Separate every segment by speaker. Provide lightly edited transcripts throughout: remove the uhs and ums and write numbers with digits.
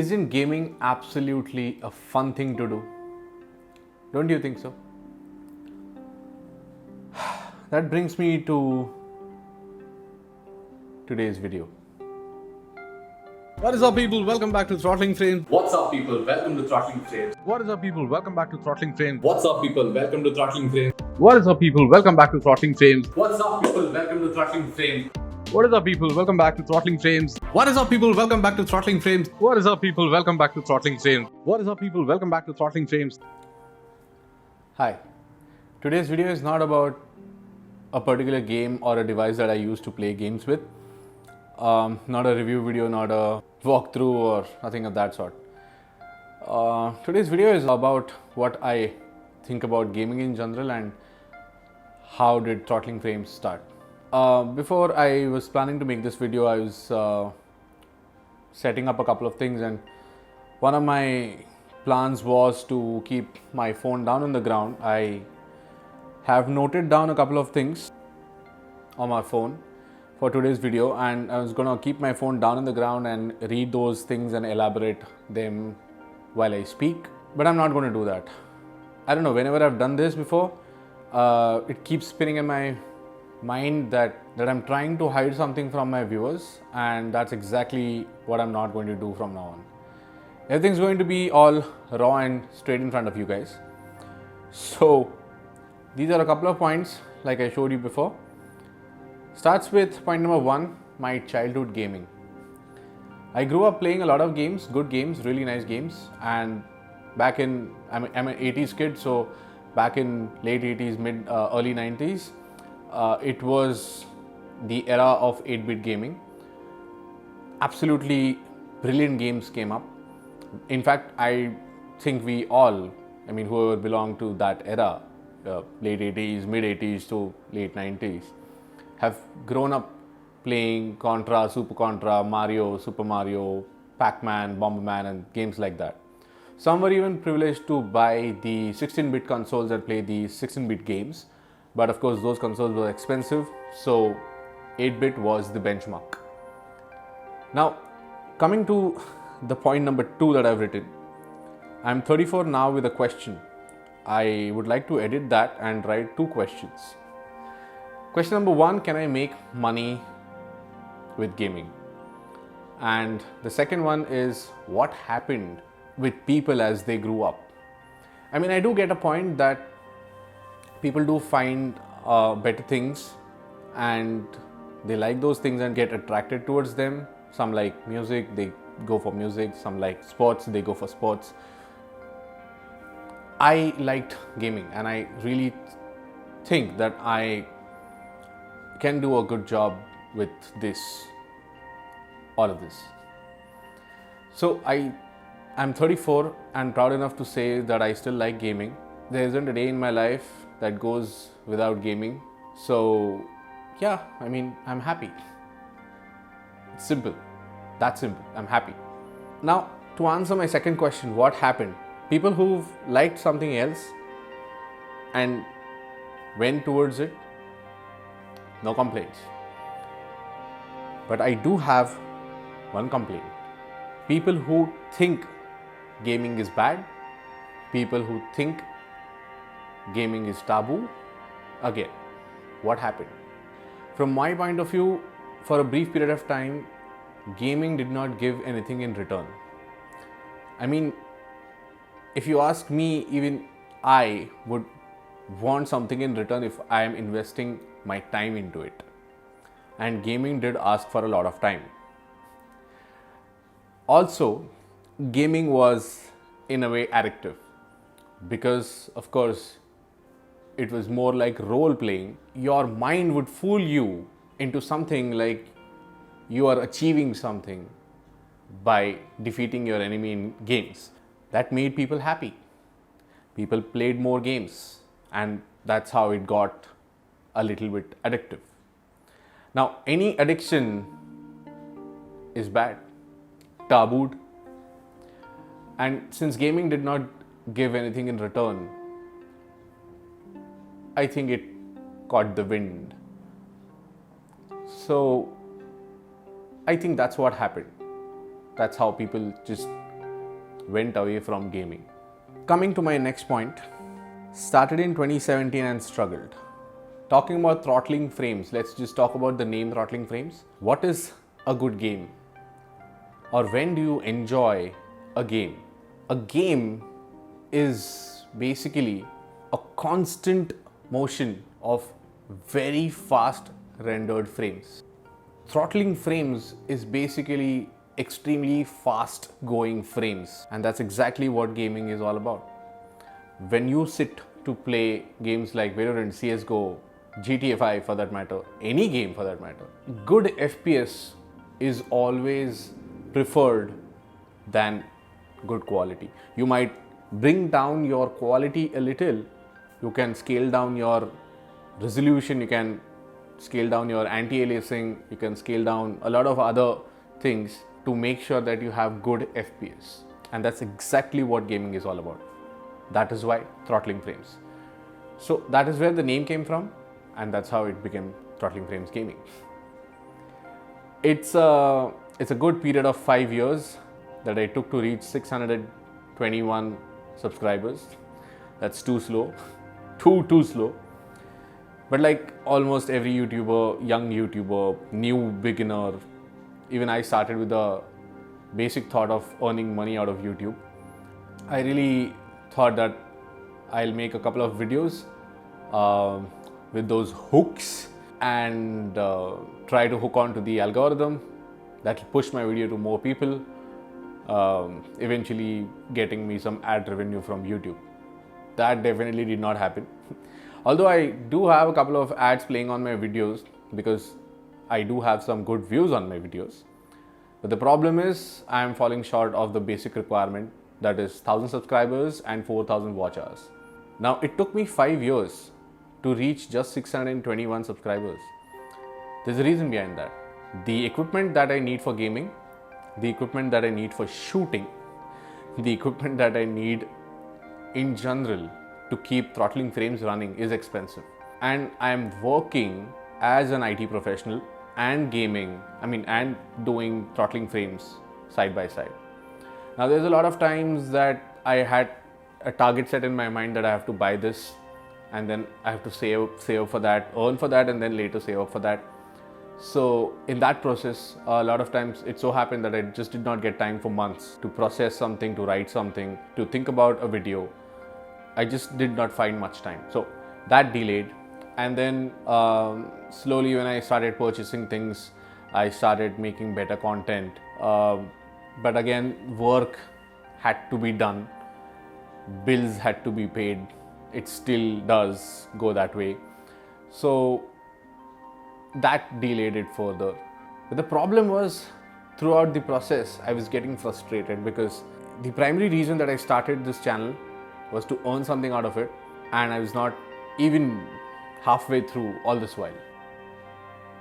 Speaker 1: Isn't gaming absolutely a fun thing to do? Don't you think so? That brings me to today's video.
Speaker 2: What is up, people? Welcome back to Throttling Frames.
Speaker 3: What's up, people? Welcome to Throttling Frames.
Speaker 2: What is up, people? Welcome back to Throttling Frames.
Speaker 3: What's up, people? Welcome to Throttling Frames.
Speaker 2: What is up, people? Welcome back to Throttling Frames.
Speaker 3: What's up, people? Welcome to Throttling Frames.
Speaker 2: What is up, people? Welcome back to Throttling Frames. What is up, people? Welcome back to Throttling Frames. What is up, people? Welcome back to Throttling Frames. What is up, people? Welcome back to Throttling Frames.
Speaker 1: Hi. Today's video is not about a particular game or a device that I use to play games with. Not a review video, not a walkthrough or nothing of that sort. Today's video is about what I think about gaming in general and how did Throttling Frames start. Before I was planning to make this video, I was setting up a couple of things, and one of my plans was to keep my phone down on the ground. I have noted down a couple of things on my phone for today's video, and I was gonna keep my phone down on the ground and read those things and elaborate them while I speak, but I'm not gonna do that. I don't know, whenever I've done this before, it keeps spinning in my mind that I'm trying to hide something from my viewers, and that's exactly what I'm not going to do from now on. Everything's going to be all raw and straight in front of you guys. So these are a couple of points like I showed you before. Starts with point number 1, my childhood gaming. I grew up playing a lot of games, good games, really nice games, and back in, I'm an 80s kid, so back in late 80s, early 90s, it was the era of 8-bit gaming. Absolutely brilliant games came up. In fact, I think we all, whoever belonged to that era, late 80s, mid 80s to late 90s, have grown up playing Contra, Super Contra, Mario, Super Mario, Pac-Man, Bomberman and games like that. Some were even privileged to buy the 16-bit consoles and play the 16-bit games. But of course, those consoles were expensive, so 8-bit was the benchmark. Now, coming to the point number 2 that I've written. I'm 34 now with a question. I would like to edit that and write 2 questions. Question number 1, can I make money with gaming? And the second one is, what happened with people as they grew up? I do get a point that people do find better things and they like those things and get attracted towards them. Some like music, they go for music. Some like sports, they go for sports. I liked gaming and I really think that I can do a good job with all of this. So I'm 34 and proud enough to say that I still like gaming. There isn't a day in my life that goes without gaming. So yeah, I'm happy. It's simple. That's simple. I'm happy. Now, to answer my second question, what happened? People who've liked something else and went towards it, no complaints. But I do have one complaint. People who think gaming is bad, people who think gaming is taboo, again, what happened? From my point of view, for a brief period of time, gaming did not give anything in return. If you ask me, even I would want something in return if I am investing my time into it. And gaming did ask for a lot of time. Also, gaming was in a way addictive because, of course, it was more like role playing. Your mind would fool you into something like you are achieving something by defeating your enemy in games. That made people happy. People played more games, and that's how it got a little bit addictive. Now, any addiction is bad, tabooed. And since gaming did not give anything in return, I think it caught the wind. So I think that's what happened. That's how people just went away from gaming. Coming to my next point, started in 2017 and struggled. Talking about Throttling Frames, let's just talk about the name Throttling Frames. What is a good game? Or when do you enjoy a game? A game is basically a constant motion of very fast rendered frames. Throttling frames is basically extremely fast going frames, and that's exactly what gaming is all about. When you sit to play games like Valorant, CSGO, GTA 5 for that matter, any game for that matter, good FPS is always preferred than good quality. You might bring down your quality a little, you can scale down your resolution, you can scale down your anti-aliasing, you can scale down a lot of other things to make sure that you have good FPS. And that's exactly what gaming is all about. That is why Throttling Frames. So that is where the name came from, and that's how it became Throttling Frames Gaming. It's a good period of 5 years that I took to reach 621 subscribers. That's too slow, too slow. But like almost every YouTuber, young YouTuber, new beginner, even I started with the basic thought of earning money out of YouTube. I really thought that I'll make a couple of videos with those hooks and try to hook onto the algorithm that will push my video to more people, eventually getting me some ad revenue from YouTube. That definitely did not happen. Although I do have a couple of ads playing on my videos because I do have some good views on my videos. But the problem is I am falling short of the basic requirement, that is 1000 subscribers and 4000 watch hours. Now it took me 5 years to reach just 621 subscribers. There's a reason behind that. The equipment that I need for gaming, the equipment that I need for shooting, the equipment that I need in general to keep Throttling Frames running is expensive. And I'm working as an IT professional and gaming, and doing Throttling Frames side by side. Now there's a lot of times that I had a target set in my mind that I have to buy this, and then I have to save for that, earn for that, and then later save up for that. So in that process, a lot of times it so happened that I just did not get time for months to process something, to write something, to think about a video. I just did not find much time. So that delayed. And then slowly when I started purchasing things, I started making better content. But again, work had to be done. Bills had to be paid. It still does go that way. So that delayed it further. But the problem was, throughout the process, I was getting frustrated because the primary reason that I started this channel was to earn something out of it, and I was not even halfway through all this while.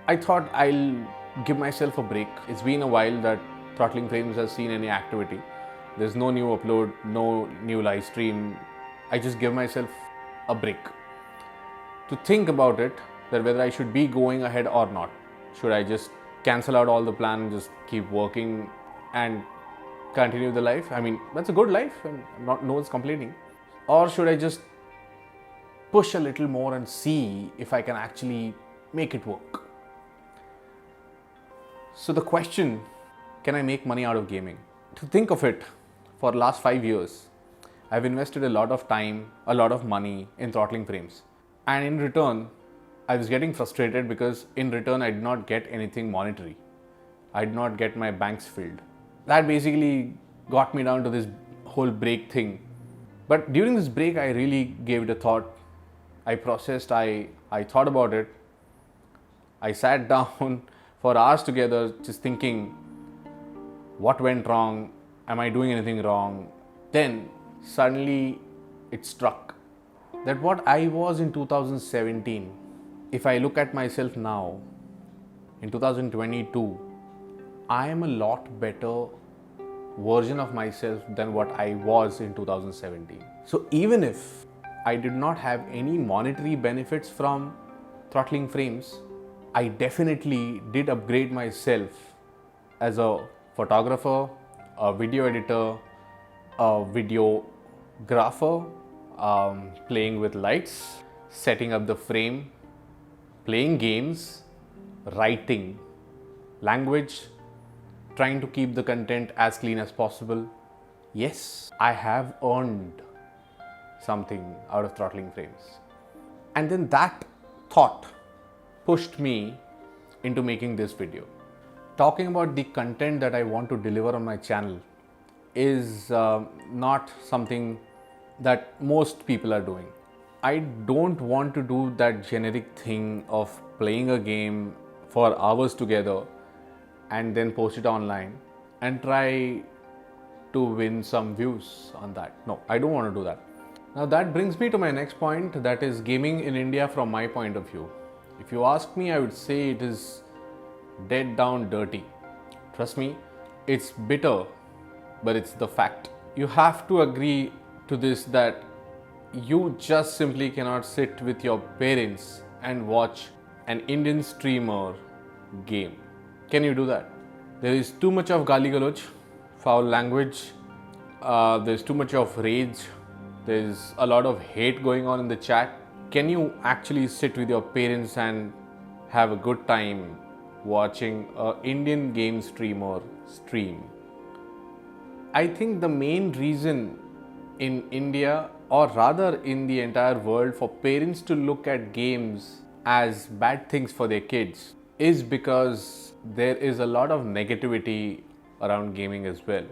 Speaker 1: I thought I'll give myself a break. It's been a while that Throttling Frames has seen any activity. There's no new upload, no new live stream. I just give myself a break to think about it, that whether I should be going ahead or not. Should I just cancel out all the plan and just keep working and continue the life? That's a good life and no one's complaining. Or should I just push a little more and see if I can actually make it work? So the question, can I make money out of gaming? To think of it, for the last 5 years, I've invested a lot of time, a lot of money in Throttling Frames. And in return, I was getting frustrated because in return, I did not get anything monetary. I did not get my banks filled. That basically got me down to this whole break thing. But during this break, I really gave it a thought. I processed, I thought about it. I sat down for hours together just thinking, what went wrong? Am I doing anything wrong? Then suddenly it struck that what I was in 2017, if I look at myself now, in 2022, I am a lot better version of myself than what I was in 2017. So even if I did not have any monetary benefits from Throttling Frames, I definitely did upgrade myself as a photographer, a video editor, a videographer, playing with lights, setting up the frame, playing games, writing, language, trying to keep the content as clean as possible. Yes, I have earned something out of Throttling Frames. And then that thought pushed me into making this video. Talking about the content that I want to deliver on my channel is not something that most people are doing. I don't want to do that generic thing of playing a game for hours together and then post it online and try to win some views on that. No, I don't want to do that. Now that brings me to my next point, that is gaming in India from my point of view. If you ask me, I would say it is dead down dirty. Trust me, it's bitter, but it's the fact. You have to agree to this, that you just simply cannot sit with your parents and watch an Indian streamer game. Can you do that? There is too much of gali galoj, foul language, there's too much of rage, there's a lot of hate going on in the chat. Can you actually sit with your parents and have a good time watching an Indian game streamer stream? I think the main reason in India, or rather in the entire world, for parents to look at games as bad things for their kids is because there is a lot of negativity around gaming as well.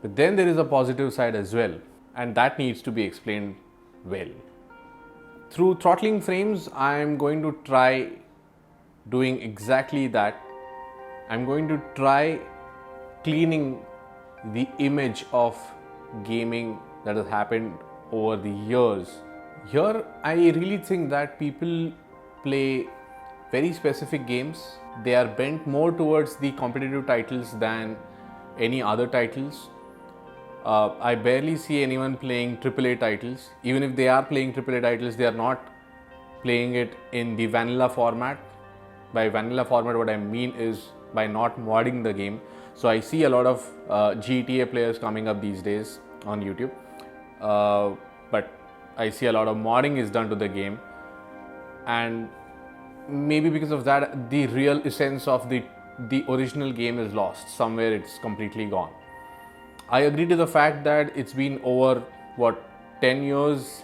Speaker 1: But then there is a positive side as well, and that needs to be explained well. Through Throttling Frames, I am going to try doing exactly that. I'm going to try cleaning the image of gaming that has happened over the years. Here, I really think that people play very specific games. They are bent more towards the competitive titles than any other titles. I barely see anyone playing AAA titles. Even if they are playing AAA titles, they are not playing it in the vanilla format. By vanilla format, what I mean is by not modding the game. So I see a lot of GTA players coming up these days on YouTube. But I see a lot of modding is done to the game. And maybe because of that, the real essence of the original game is lost. Somewhere it's completely gone. I agree to the fact that it's been over 10 years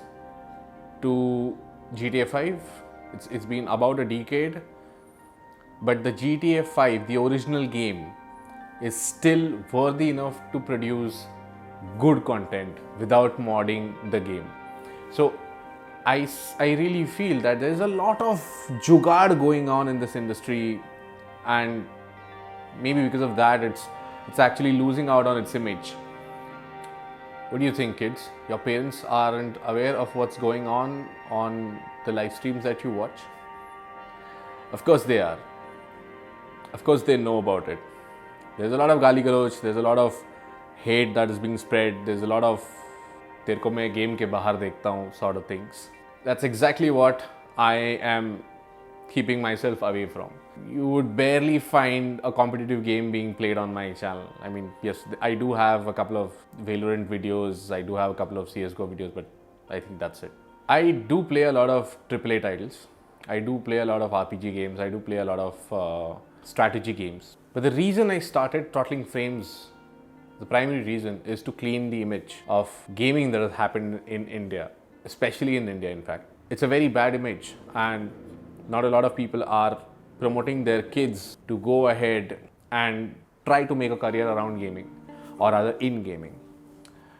Speaker 1: to GTA 5. It's been about a decade, but the GTA 5, the original game, is still worthy enough to produce good content without modding the game. So I really feel that there is a lot of jugaad going on in this industry, and maybe because of that it's actually losing out on its image. What do you think, kids? Your parents aren't aware of what's going on the live streams that you watch? Of course they are. Of course they know about it. There's a lot of gali galoj, there's a lot of hate that is being spread, there's a lot of तेरे को मैं game के बाहर देखता हूँ sort of things. That's exactly what I am keeping myself away from. You would barely find a competitive game being played on my channel. I mean, yes, I do have a couple of Valorant videos, I do have a couple of CSGO videos, but I think that's it. I do play a lot of AAA titles. I do play a lot of RPG games. I do play a lot of strategy games. But the reason I started Throttling Frames, the primary reason, is to clean the image of gaming that has happened in India, especially in India, in fact. It's a very bad image, and not a lot of people are promoting their kids to go ahead and try to make a career around gaming, or rather in gaming.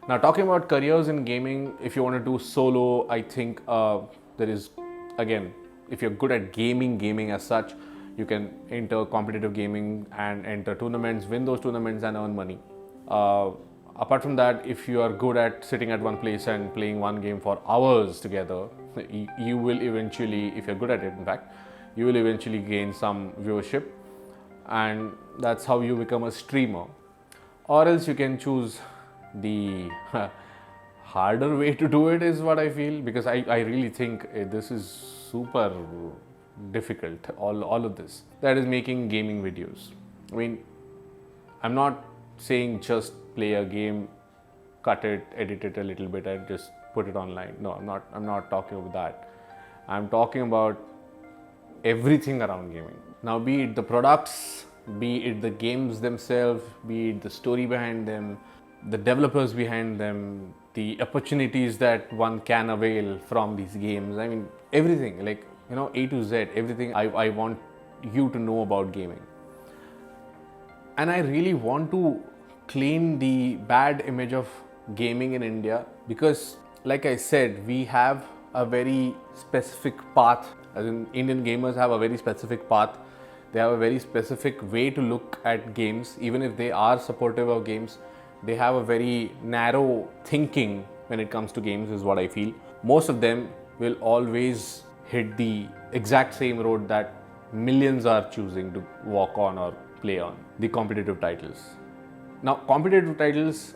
Speaker 1: Now, talking about careers in gaming, if you want to do solo, I think there is, again, if you're good at gaming as such, you can enter competitive gaming and enter tournaments, win those tournaments and earn money. Apart from that, if you are good at sitting at one place and playing one game for hours together, you will eventually, if you're good at it, in fact, you will eventually gain some viewership, and that's how you become a streamer. Or else you can choose the harder way to do it, is what I feel, because I really think this is super difficult, all of this, that is making gaming videos. I mean, I'm not saying just play a game, cut it, edit it a little bit, and just put it online. No, I'm not talking about that. I'm talking about everything around gaming. Now, be it the products, be it the games themselves, be it the story behind them, the developers behind them, the opportunities that one can avail from these games. I mean, everything, like, A to Z, everything I want you to know about gaming. And I really want to clean the bad image of gaming in India because, like I said, we have a very specific path. As in, Indian gamers have a very specific path. They have a very specific way to look at games. Even if they are supportive of games, they have a very narrow thinking when it comes to games, is what I feel. Most of them will always hit the exact same road that millions are choosing to walk on or play on, the competitive titles. Now, competitive titles,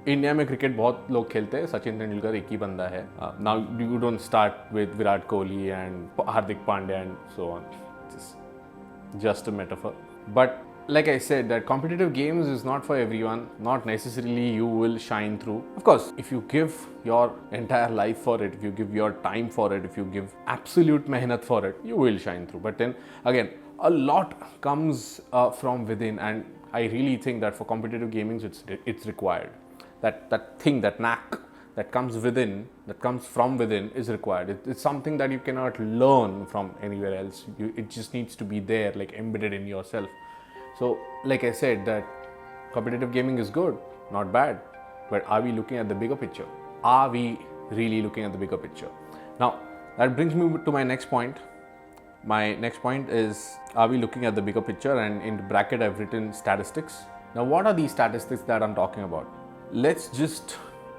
Speaker 1: India में cricket बहुत लोग खेलते हैं. सचिन तेंदुलकर एक ही बंदा है. Now you don't start with Virat Kohli and Hardik Pandya and so on. Just a metaphor. But like I said, that competitive games is not for everyone. Not necessarily you will shine through. Of course, if you give your entire life for it, if you give your time for it, if you give absolute mehnat for it, you will shine through. But then again, a lot comes from within, and I really think that for competitive gaming, it's required. That thing, that knack that comes within, that comes from within, is required. It's something that you cannot learn from anywhere else. It just needs to be there, like embedded in yourself. So, like I said, that competitive gaming is good, not bad. But are we looking at the bigger picture? Are we really looking at the bigger picture? Now, that brings me to my next point. My next point is, are we looking at the bigger picture? And in the bracket, I've written statistics. Now, what are these statistics that I'm talking about? Let's just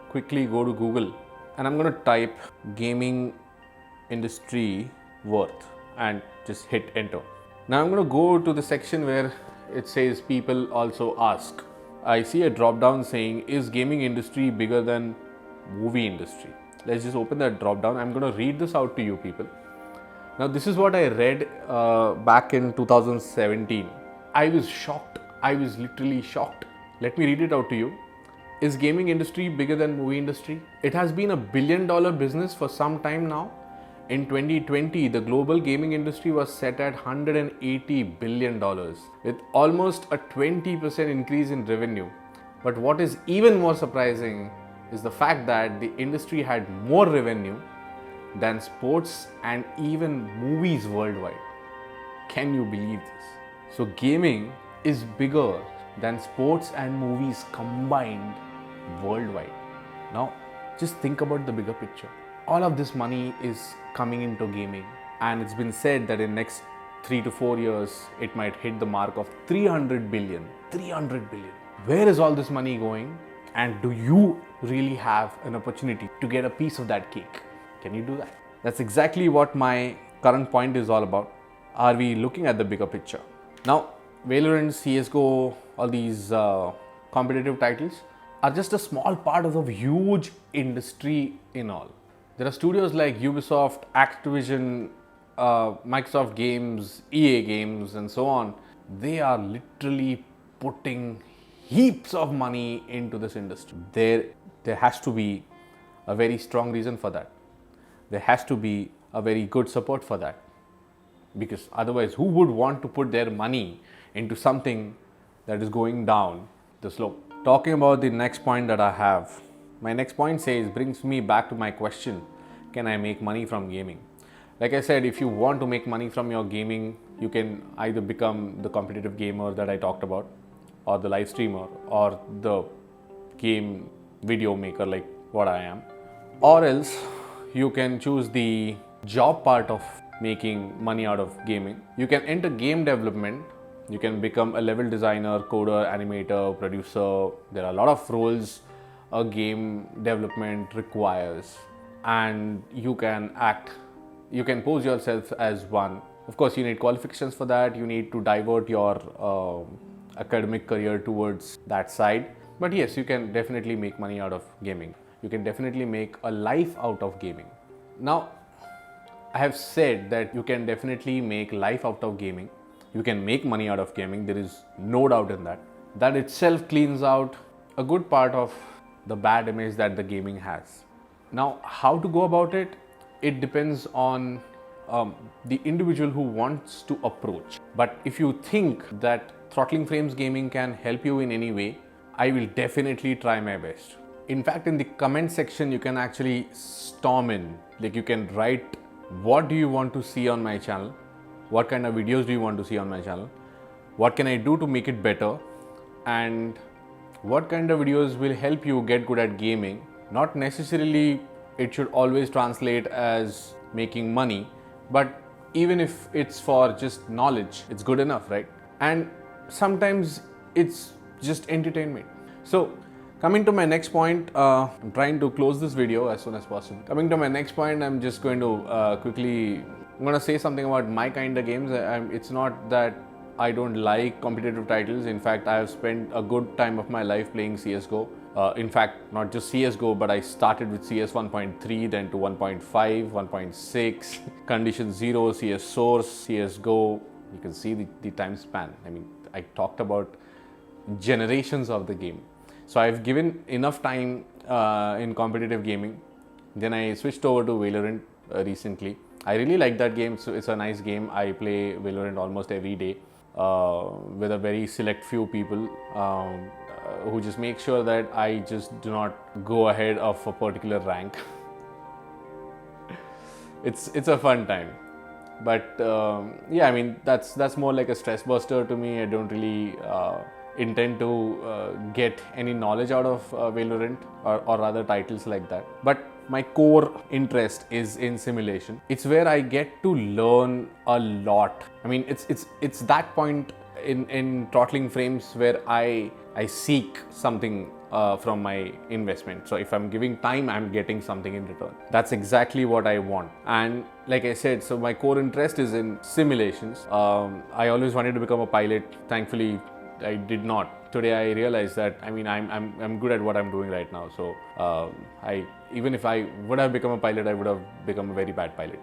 Speaker 1: quickly go to Google and I'm going to type gaming industry worth and just hit enter. Now, I'm going to go to the section where it says people also ask. I see a drop down saying, is gaming industry bigger than movie industry? Let's just open that drop down. I'm going to read this out to you people. Now, this is what I read back in 2017. I was shocked. I was literally shocked. Let me read it out to you. Is gaming industry bigger than movie industry? It has been $1 billion business for some time now. In 2020, the global gaming industry was set at $180 billion with almost a 20% increase in revenue. But what is even more surprising is the fact that the industry had more revenue than sports and even movies worldwide. Can you believe this? So gaming is bigger than sports and movies combined worldwide. Now, just think about the bigger picture. All of this money is coming into gaming, and it's been said that in next 3 to 4 years, it might hit the mark of 300 billion. 300 billion. Where is all this money going? And do you really have an opportunity to get a piece of that cake? Can you do that? That's exactly what my current point is all about. Are we looking at the bigger picture? Now, Valorant, CSGO, all these competitive titles are just a small part of a huge industry in all. There are studios like Ubisoft, Activision, Microsoft Games, EA Games, and so on. They are literally putting heaps of money into this industry. There has to be a very strong reason for that. There has to be a very good support for that. Because otherwise, who would want to put their money into something that is going down the slope? Talking about the next point that I have, my next point brings me back to my question, can I make money from gaming? Like I said, if you want to make money from your gaming, you can either become the competitive gamer that I talked about, or the live streamer, or the game video maker like what I am. Or else, you can choose the job part of making money out of gaming. You can enter game development. You can become a level designer, coder, animator, producer. There are a lot of roles a game development requires, and you can pose yourself as one. Of course, you need qualifications for that. You need to divert your academic career towards that side. But yes, you can definitely make money out of gaming. You can definitely make a life out of gaming. Now, I have said that you can definitely make life out of gaming. You can make money out of gaming. There is no doubt in that. That itself cleans out a good part of the bad image that the gaming has. Now, how to go about it? It depends on the individual who wants to approach. But if you think that Throttling Frames gaming can help you in any way, I will definitely try my best. In fact, in the comment section, you can actually storm in. Like, you can write, what do you want to see on my channel? What kind of videos do you want to see on my channel? What can I do to make it better? And what kind of videos will help you get good at gaming? Not necessarily it should always translate as making money, but even if it's for just knowledge, it's good enough, right? And sometimes it's just entertainment. So coming to my next point, I'm trying to close this video as soon as possible. Coming to my next point, I'm just going to I'm going to say something about my kind of games. It's not that I don't like competitive titles. In fact, I have spent a good time of my life playing CSGO. In fact, not just CSGO, but I started with CS 1.3, then to 1.5, 1.6, Condition 0, CS Source, CSGO. You can see the time span. I mean, I talked about generations of the game. So I've given enough time in competitive gaming. Then I switched over to Valorant recently. I really like that game. So it's a nice game. I play Valorant almost every day with a very select few people who just make sure that I just do not go ahead of a particular rank. It's a fun time. But yeah, I mean, that's more like a stress buster to me. I don't really intend to get any knowledge out of Valorant or other titles like that. But my core interest is in simulation. It's where I get to learn a lot. I mean, it's that point in Throttling Frames where I seek something from my investment. So if I'm giving time, I'm getting something in return. That's exactly what I want. And like I said, so my core interest is in simulations. I always wanted to become a pilot. Thankfully, I did not. Today I realized that, I mean, I'm good at what I'm doing right now. So even if I would have become a pilot, I would have become a very bad pilot.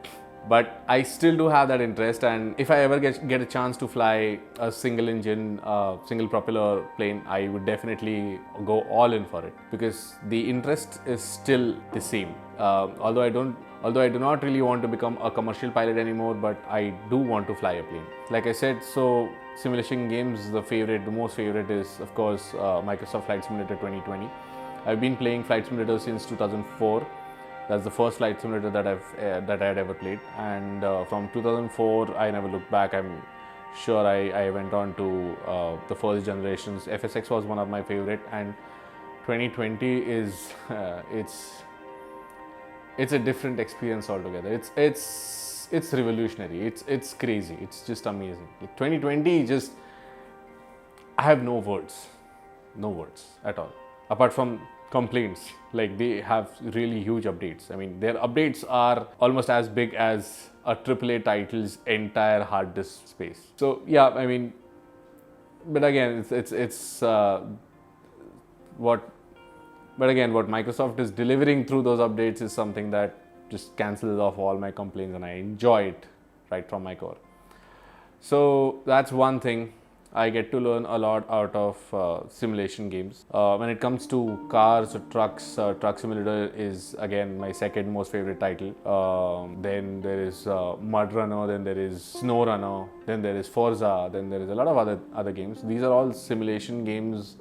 Speaker 1: But I still do have that interest, and if I ever get a chance to fly a single engine, single propeller plane, I would definitely go all in for it, because the interest is still the same. Although I do not really want to become a commercial pilot anymore, but I do want to fly a plane. Like I said, so simulation games, the most favorite is, of course, Microsoft Flight Simulator 2020. I've been playing Flight Simulator since 2004. That's the first flight simulator that I had ever played, and from 2004 I never looked back. I'm sure I went on to the first generations. FSX was one of my favorite, and 2020 is it's a different experience altogether. It's revolutionary. It's crazy. It's just amazing. 2020 just, I have no words at all, apart from complaints. Like, they have really huge updates. I mean, their updates are almost as big as a AAA title's entire hard disk space. So yeah, I mean, but again, what Microsoft is delivering through those updates is something that just cancels off all my complaints, and I enjoy it right from my core. So that's one thing. I get to learn a lot out of simulation games. When it comes to cars or trucks, Truck Simulator is again my second most favorite title. Then there is Mud Runner, then there is Snow Runner, then there is Forza, then there is a lot of other games. These are all simulation games.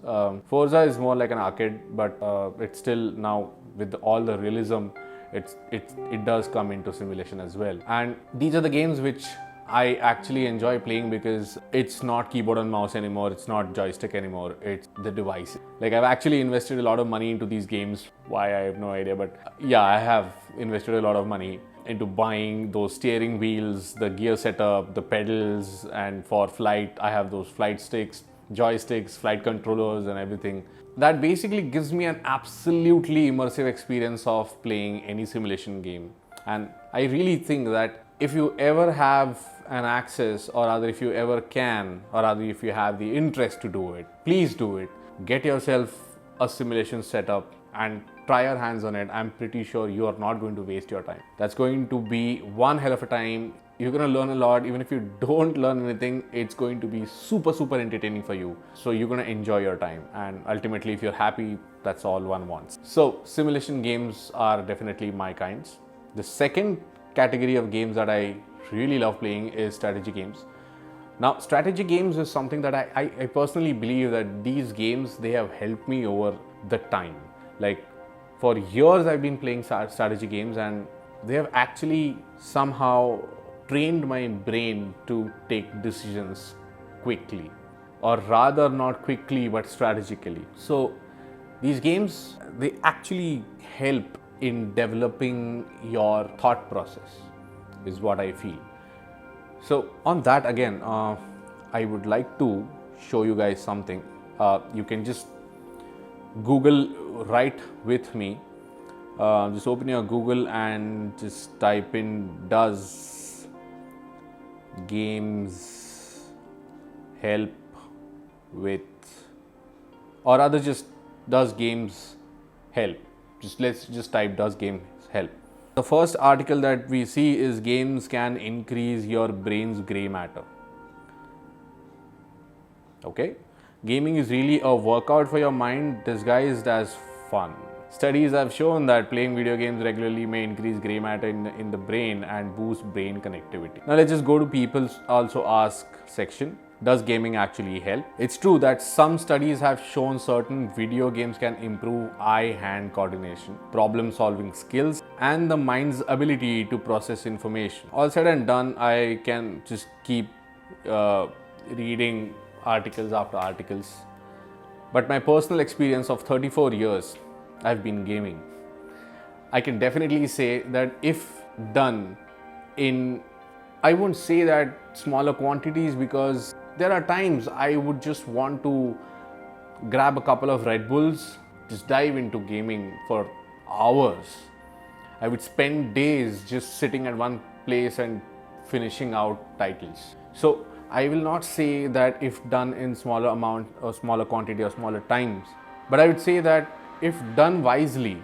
Speaker 1: Forza is more like an arcade, but it's still, now with all the realism, it does come into simulation as well. And these are the games which I actually enjoy playing, because it's not keyboard and mouse anymore, it's not joystick anymore, it's the device. Like, I've actually invested a lot of money into these games. Why, I have no idea, but yeah, I have invested a lot of money into buying those steering wheels, the gear setup, the pedals, and for flight, I have those flight sticks, joysticks, flight controllers, and everything. That basically gives me an absolutely immersive experience of playing any simulation game. And I really think that if you ever have an access, or rather if you ever can, or rather if you have the interest to do it, please do it. Get yourself a simulation setup and try your hands on it. I'm pretty sure you are not going to waste your time. That's going to be one hell of a time. You're gonna learn a lot. Even if you don't learn anything, it's going to be super entertaining for you. So you're gonna enjoy your time, and ultimately, if you're happy, that's all one wants. So simulation games are definitely my kinds. The second category of games that I really love playing is strategy games. Now, strategy games is something that I personally believe that these games, they have helped me over the time. Like, for years I've been playing strategy games, and they have actually somehow trained my brain to take decisions quickly, or rather not quickly but strategically. So these games, they actually help in developing your thought process, is what I feel. So on that again, I would like to show you guys something. You can just Google right with me. Just open your Google and just type in "does games help with," or rather just "does games help." Let's just type "does games help." The first article that we see is games can increase your brain's gray matter. Okay, gaming is really a workout for your mind disguised as fun. Studies have shown that playing video games regularly may increase gray matter in the brain and boost brain connectivity. Now let's just go to people's also ask section. Does gaming actually help? It's true that some studies have shown certain video games can improve eye-hand coordination, problem-solving skills, and the mind's ability to process information. All said and done, I can just keep reading articles after articles. But my personal experience of 34 years, I've been gaming. I can definitely say that if done in, I won't say that smaller quantities, because there are times I would just want to grab a couple of Red Bulls, just dive into gaming for hours. I would spend days just sitting at one place and finishing out titles. So I will not say that if done in smaller amount or smaller quantity or smaller times, but I would say that if done wisely,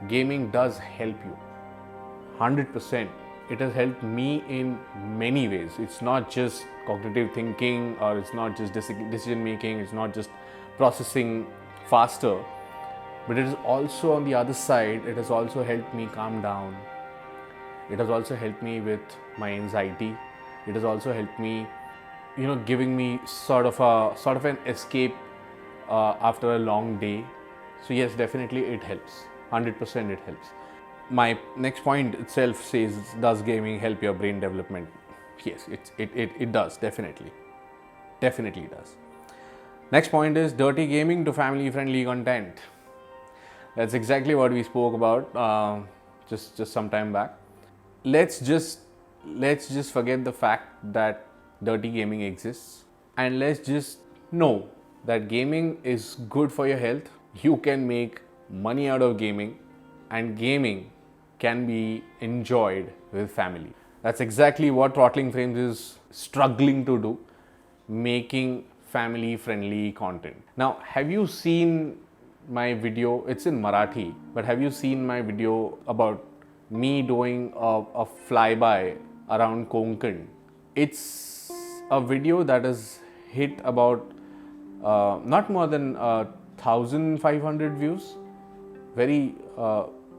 Speaker 1: gaming does help you 100%. It has helped me in many ways. It's not just cognitive thinking, or it's not just decision making, it's not just processing faster, but it is also on the other side, it has also helped me calm down. It has also helped me with my anxiety. It has also helped me, giving me sort of an escape after a long day. So yes, definitely it helps. 100% it helps. My next point itself says, does gaming help your brain development? Yes, it does, definitely. Definitely does. Next point is dirty gaming to family friendly content. That's exactly what we spoke about just some time back. Let's just forget the fact that dirty gaming exists, and let's just know that gaming is good for your health. You can make money out of gaming, and gaming can be enjoyed with family. That's exactly what Throttling Frames is struggling to do, making family friendly content. Now, have you seen my video? It's in Marathi, but have you seen my video about me doing a flyby around Konkan? It's a video that has hit about not more than 1,500 views. Very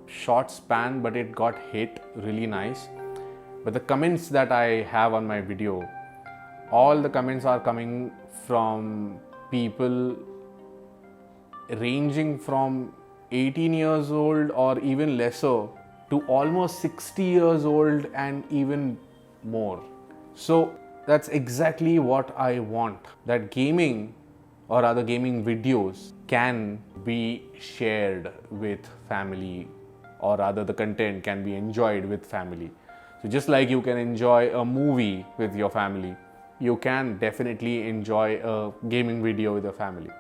Speaker 1: short span, but it got hit really nice. But the comments that I have on my video, all the comments are coming from people ranging from 18 years old or even lesser to almost 60 years old and even more. So that's exactly what I want, that gaming or other gaming videos can be shared with family, or rather the content can be enjoyed with family. So just like you can enjoy a movie with your family, you can definitely enjoy a gaming video with your family.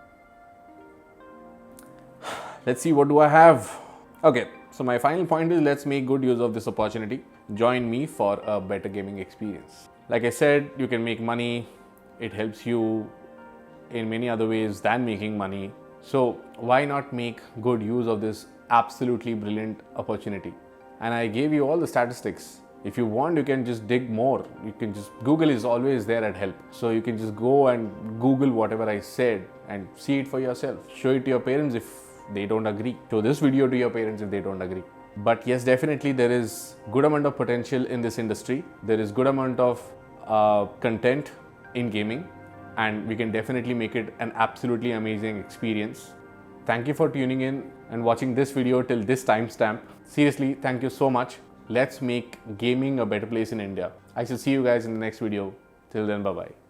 Speaker 1: Let's see, what do I have? Okay, so my final point is, let's make good use of this opportunity. Join me for a better gaming experience. Like I said, you can make money. It helps you in many other ways than making money. So why not make good use of this absolutely brilliant opportunity? And I gave you all the statistics. If you want, you can just dig more. You can just, Google is always there at help. So you can just go and Google whatever I said and see it for yourself. Show it to your parents if they don't agree. Show this video to your parents if they don't agree. But yes, definitely there is good amount of potential in this industry. There is good amount of content in gaming, and we can definitely make it an absolutely amazing experience. Thank you for tuning in and watching this video till this timestamp. Seriously, thank you so much. Let's make gaming a better place in India. I shall see you guys in the next video. Till then, bye-bye.